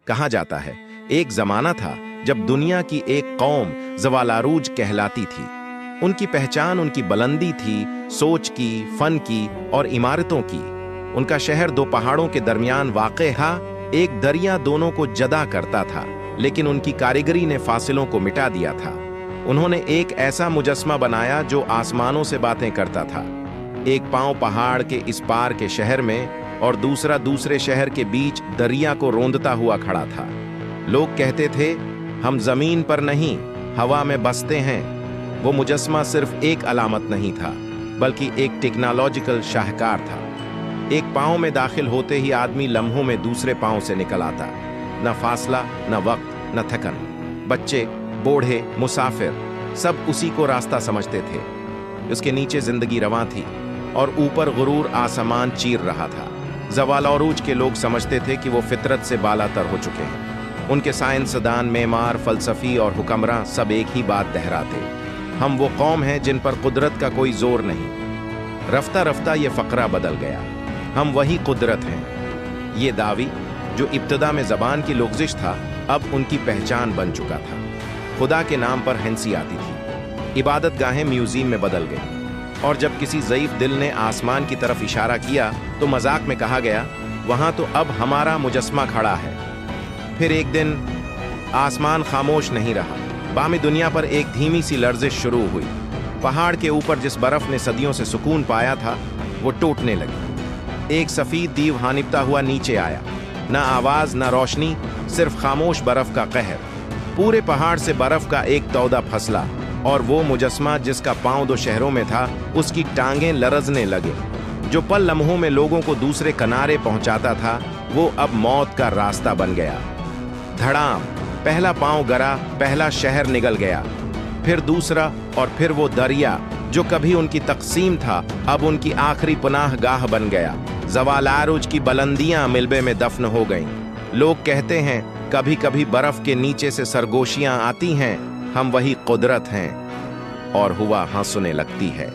कहा जाता है, एक जमाना था जब दुनिया की एक कौम ज़वालारूज कहलाती थी। उनकी पहचान उनकी बुलंदी थी, सोच की, फन की और इमारतों की। उनका शहर दो पहाड़ों के दरमियान वाक़े था। एक दरिया दोनों को जदा करता था, लेकिन उनकी कारीगरी ने फासिलों को मिटा दिया था। उन्होंने एक ऐसा मुजस्मा बनाया जो आसमानों से बातें करता था। एक पांव पहाड़ के इस पार के शहर में और दूसरा दूसरे शहर के बीच दरिया को रोंदता हुआ खड़ा था। लोग कहते थे, हम जमीन पर नहीं, हवा में बसते हैं। वो मुजस्मा सिर्फ एक अलामत नहीं था, बल्कि एक टेक्नोलॉजिकल शाहकार था। एक पांव में दाखिल होते ही आदमी लम्हों में दूसरे पांव से निकल आता। न फासला, न वक्त, न थकन। बच्चे, बूढ़े, मुसाफिर सब उसी को रास्ता समझते थे। उसके नीचे जिंदगी रवां थी और ऊपर गुरूर आसमान चीर रहा था। ज़वालारूज के लोग समझते थे कि वो फितरत से बालातर हो चुके हैं। उनके साइंसदान, मेमार, फलसफी और हुक्मरां सब एक ही बात दोहराते, हम वो कौम हैं जिन पर कुदरत का कोई जोर नहीं। रफ्ता रफ्ता ये फकरा बदल गया, हम वही कुदरत हैं। ये दावी जो इब्तदा में ज़बान की लग़ज़िश था, अब उनकी पहचान बन चुका था। खुदा के नाम पर हंसी आती थी, इबादत गाहें म्यूजियम में बदल गई, और जब किसी ज़ईफ़ दिल ने आसमान की तरफ इशारा किया तो मजाक में कहा गया, वहाँ तो अब हमारा मुजस्मा खड़ा है। फिर एक दिन आसमान खामोश नहीं रहा। बामी दुनिया पर एक धीमी सी लर्जिश शुरू हुई। पहाड़ के ऊपर जिस बर्फ ने सदियों से सुकून पाया था, वो टूटने लगी। एक सफेद दीव हानिपता हुआ नीचे आया। न आवाज, न रोशनी, सिर्फ खामोश बर्फ का कहर। पूरे पहाड़ से बर्फ का एक तौदा फसला, और वो मुजस्मा जिसका पांव दो शहरों में था, उसकी टांगें लरजने लगे। जो पल लम्हों में लोगों को दूसरे किनारे पहुंचाता था, वो अब मौत का रास्ता बन गया। धड़ाम, पहला पांव गरा, पहला शहर निगल गया, फिर दूसरा, और फिर वो दरिया जो कभी उनकी तकसीम था, अब उनकी आखिरी पनाह गाह बन गया। ज़वालारूज की बुलंदियां मिलबे में दफन हो गईं। लोग कहते हैं, कभी कभी बर्फ के नीचे से सरगोशियां आती हैं, हम वही कुदरत हैं। और हुआ हंसने लगती है।